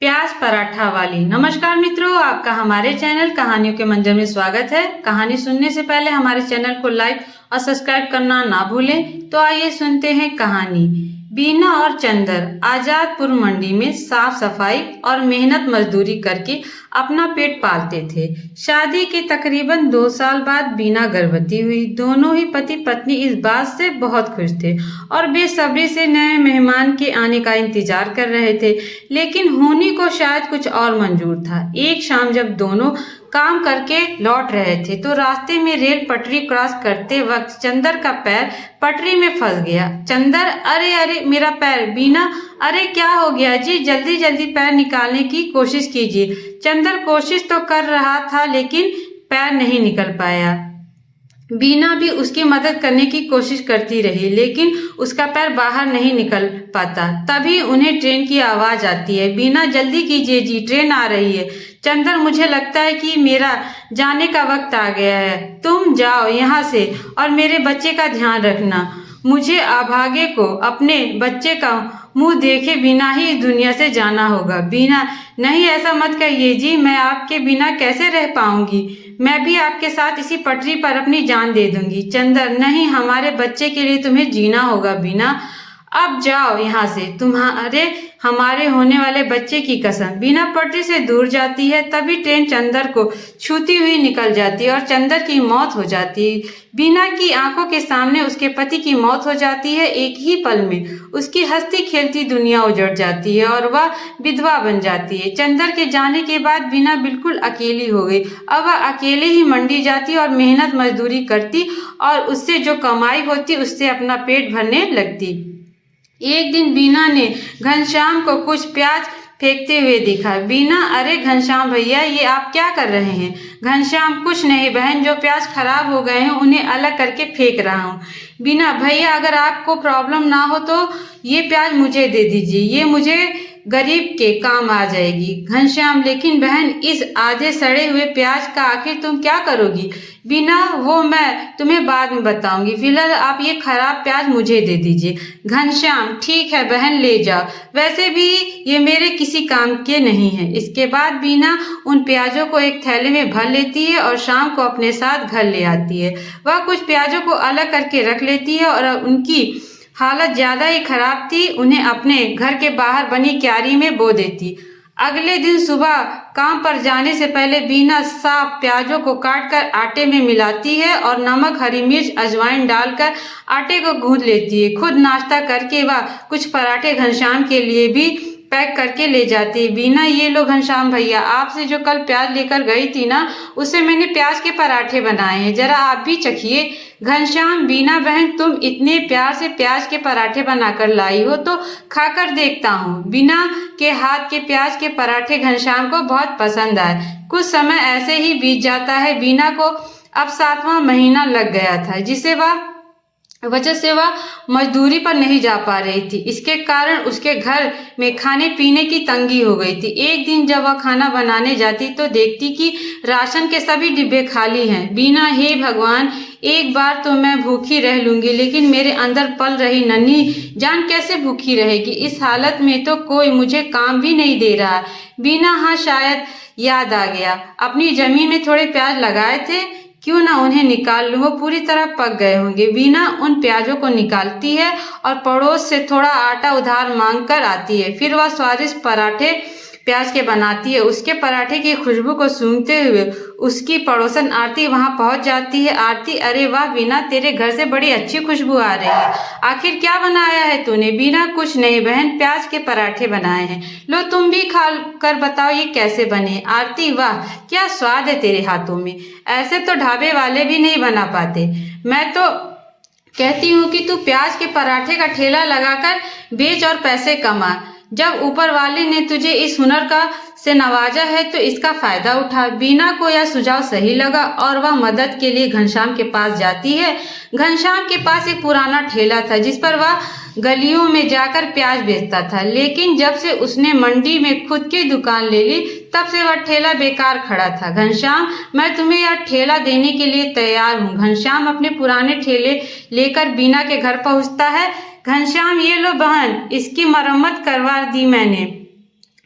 प्याज पराठा वाली। नमस्कार मित्रों, आपका हमारे चैनल कहानियों के मंजर में स्वागत है। कहानी सुनने से पहले हमारे चैनल को लाइक और सब्सक्राइब करना ना भूलें। तो आइए सुनते हैं कहानी। बीना और चंदर आजादपुर मंडी में साफ सफाई और मेहनत मजदूरी करके अपना पेट पालते थे। शादी के तकरीबन 2 साल बाद बीना गर्भवती हुई। दोनों ही पति पत्नी इस बात से बहुत खुश थे और बेसब्री से नए मेहमान के आने का इंतजार कर रहे थे, लेकिन होनी को शायद कुछ और मंजूर था। एक शाम जब दोनों काम करके लौट रहे थे तो रास्ते में रेल पटरी क्रॉस करते वक्त चंदर का पैर पटरी में फंस गया। चंदर, अरे अरे मेरा पैर। बीना, अरे क्या हो गया जी, जल्दी जल्दी पैर निकालने की कोशिश कीजिए। चंदर कोशिश तो कर रहा था लेकिन पैर नहीं निकल पाया। बीना भी उसकी मदद करने की कोशिश करती रही लेकिन उसका पैर बाहर नहीं निकल पाता। तभी उन्हें ट्रेन की आवाज आती है। बीना, जल्दी कीजिए जी, ट्रेन आ रही है। चंदर, मुझे लगता है कि मेरा जाने का वक्त आ गया है। तुम जाओ यहाँ से और मेरे बच्चे का ध्यान रखना। मुझे अभागे को अपने बच्चे का मुंह देखे बिना ही इस दुनिया से जाना होगा। बीना, नहीं ऐसा मत कहिए जी, मैं आपके बिना कैसे रह पाऊंगी। मैं भी आपके साथ इसी पटरी पर अपनी जान दे दूंगी। चंदर, नहीं, हमारे बच्चे के लिए तुम्हें जीना होगा बीना। अब जाओ यहाँ से, तुम्हारे हमारे होने वाले बच्चे की कसम। बीना पटरी से दूर जाती है। तभी ट्रेन चंदर को छूती हुई निकल जाती है और चंदर की मौत हो जाती है। बीना की आंखों के सामने उसके पति की मौत हो जाती है। एक ही पल में उसकी हंसती खेलती दुनिया उजड़ जाती है और वह विधवा बन जाती है। चंदर के जाने के बाद बीना बिल्कुल अकेली हो गई। अब वह अकेले ही मंडी जाती और मेहनत मजदूरी करती और उससे जो कमाई होती उससे अपना पेट भरने लगती। एक दिन बीना ने घनश्याम को कुछ प्याज फेंकते हुए देखा। बीना, अरे घनश्याम भैया, ये आप क्या कर रहे हैं। घनश्याम, कुछ नहीं बहन, जो प्याज खराब हो गए हैं उन्हें अलग करके फेंक रहा हूँ। बीना, भैया अगर आपको प्रॉब्लम ना हो तो ये प्याज मुझे दे दीजिए, ये मुझे गरीब के काम आ जाएगी। घनश्याम, लेकिन बहन इस आधे सड़े हुए प्याज का आखिर तुम क्या करोगी। बीना, वो मैं तुम्हें बाद में बताऊंगी, फिलहाल आप ये खराब प्याज मुझे दे दीजिए। घनश्याम, ठीक है बहन, ले जाओ, वैसे भी ये मेरे किसी काम के नहीं है। इसके बाद बीना उन प्याजों को एक थैले में भर लेती है और शाम को अपने साथ घर ले आती है। वह कुछ प्याजों को अलग करके रख लेती है और उनकी हालत ज्यादा ही खराब थी, उन्हें अपने घर के बाहर बनी क्यारी में बो देती। अगले दिन सुबह काम पर जाने से पहले बीना साफ प्याजों को काटकर आटे में मिलाती है और नमक, हरी मिर्च, अजवाइन डालकर आटे को गूंथ लेती है। खुद नाश्ता करके वह कुछ पराठे घनश्याम के लिए भी पैक करके ले जाती है। बीना, ये लो घनश्याम भैया, आपसे जो कल प्याज लेकर गई थी ना, उससे मैंने प्याज के पराठे बनाए हैं, जरा आप भी चखिए। घनश्याम, बीना बहन, तुम इतने प्यार से प्याज के पराठे बनाकर लाई हो तो खाकर देखता हूँ। बीना के हाथ के प्याज के पराठे घनश्याम को बहुत पसंद आए। कुछ समय ऐसे ही बीत जाता है। बीना को अब 7वां महीना लग गया था, जिसे वजह से वह मजदूरी पर नहीं जा पा रही थी। इसके कारण उसके घर में खाने पीने की तंगी हो गई थी। एक दिन जब वह खाना बनाने जाती तो देखती कि राशन के सभी डिब्बे खाली हैं। बीना, हे भगवान, एक बार तो मैं भूखी रह लूंगी, लेकिन मेरे अंदर पल रही नन्ही जान कैसे भूखी रहेगी। इस हालत में तो कोई मुझे काम भी नहीं दे रहा। बीना, हाँ, शायद याद आ गया, अपनी जमीन में थोड़े प्याज लगाए थे, क्यों ना उन्हें निकाल लूं, वो पूरी तरह पक गए होंगे। बीना उन प्याजों को निकालती है और पड़ोस से थोड़ा आटा उधार मांग कर आती है। फिर वह स्वादिष्ट पराठे प्याज के बनाती है। उसके पराठे की खुशबू को सूंघते हुए उसकी पड़ोसन आरती वहां पहुंच जाती है। आरती, अरे वाह बीना, तेरे घर से बड़ी अच्छी खुशबू आ रही है। आखिर क्या बनाया है तूने। बीना, कुछ नहीं बहन, प्याज के पराठे बनाए हैं, लो तुम भी खा कर बताओ ये कैसे बने। आरती, वाह क्या स्वाद है तेरे हाथों में, ऐसे तो ढाबे वाले भी नहीं बना पाते। मैं तो कहती हूँ कि तू प्याज के पराठे का ठेला लगाकर बेच और पैसे कमा। जब ऊपर वाले ने तुझे इस हुनर का से नवाजा है तो इसका फायदा उठा। बीना को यह सुझाव सही लगा और वह मदद के लिए घनश्याम के पास जाती है। घनश्याम के पास एक पुराना ठेला था जिस पर वह गलियों में जाकर प्याज बेचता था, लेकिन जब से उसने मंडी में खुद की दुकान ले ली तब से वह ठेला बेकार खड़ा था। घनश्याम, मैं तुम्हें यह ठेला देने के लिए तैयार हूँ। घनश्याम अपने पुराने ठेले लेकर बीना के घर पहुँचता है। घनश्याम, ये लो बहन, इसकी मरम्मत करवा दी मैंने,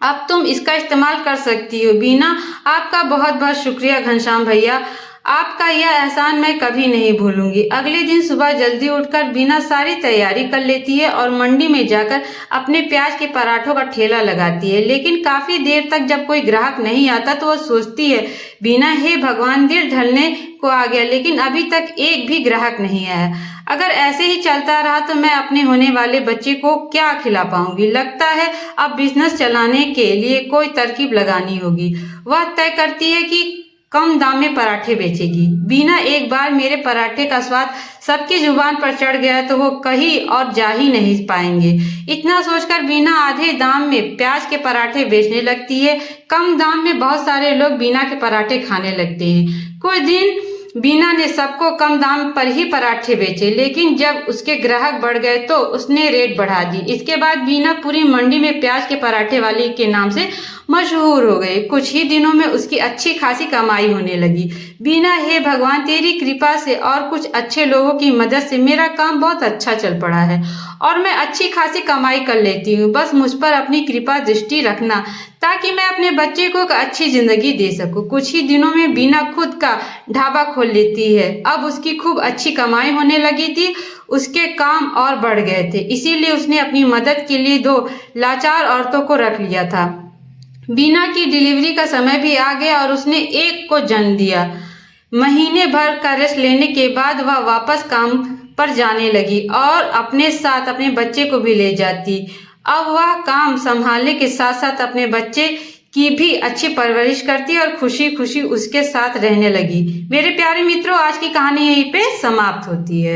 अब तुम इसका इस्तेमाल कर सकती हो। बीना, आपका बहुत बहुत शुक्रिया घनश्याम भैया, आपका यह एहसान मैं कभी नहीं भूलूंगी। अगले दिन सुबह जल्दी उठकर बीना सारी तैयारी कर लेती है और मंडी में जाकर अपने प्याज के पराठों का ठेला लगाती है। लेकिन काफी देर तक जब कोई ग्राहक नहीं आता तो वह सोचती है, बीना, हे भगवान, दिन ढलने को आ गया लेकिन अभी तक एक भी ग्राहक नहीं आया। अगर ऐसे ही चलता रहा तो मैं अपने होने वाले बच्चे को क्या खिला पाऊंगी। लगता है अब बिजनेस चलाने के लिए कोई तरकीब लगानी होगी। वह तय करती है कि कम दाम में पराठे बेचेगी। बीना, एक बार मेरे पराठे का स्वाद सबकी जुबान पर चढ़ गया तो वो कहीं और जा ही नहीं पाएंगे। इतना सोचकर बीना आधे दाम में प्याज के पराठे बेचने लगती है। कम दाम में बहुत सारे लोग बीना के पराठे खाने लगते हैं। कुछ दिन बीना ने सबको कम दाम पर ही पराठे बेचे, लेकिन जब उसके ग्राहक बढ़ गए तो उसने रेट बढ़ा दी। इसके बाद बीना पूरी मंडी में प्याज के पराठे वाली के नाम से मशहूर हो गई। कुछ ही दिनों में उसकी अच्छी खासी कमाई होने लगी। बीना, हे भगवान, तेरी कृपा से और कुछ अच्छे लोगों की मदद से मेरा काम बहुत अच्छा चल पड़ा है और मैं अच्छी खासी कमाई कर लेती हूँ। बस मुझ पर अपनी कृपा दृष्टि रखना ताकि मैं अपने बच्चे को एक अच्छी जिंदगी दे सकूं। कुछ ही दिनों में बीना खुद का ढाबा खोल लेती है। अब उसकी खूब अच्छी कमाई होने लगी थी। उसके काम और बढ़ गए थे, इसीलिए उसने अपनी मदद के लिए 2 लाचार औरतों को रख लिया था। बीना की डिलीवरी का समय भी आ गया और उसने एक को जन्म दिया। महीने भर का रेस्ट लेने के बाद वह वापस काम पर जाने लगी और अपने साथ अपने बच्चे को भी ले जाती। अब वह काम संभालने के साथ साथ अपने बच्चे की भी अच्छी परवरिश करती और खुशी खुशी उसके साथ रहने लगी। मेरे प्यारे मित्रों, आज की कहानी यहीं पे समाप्त होती है।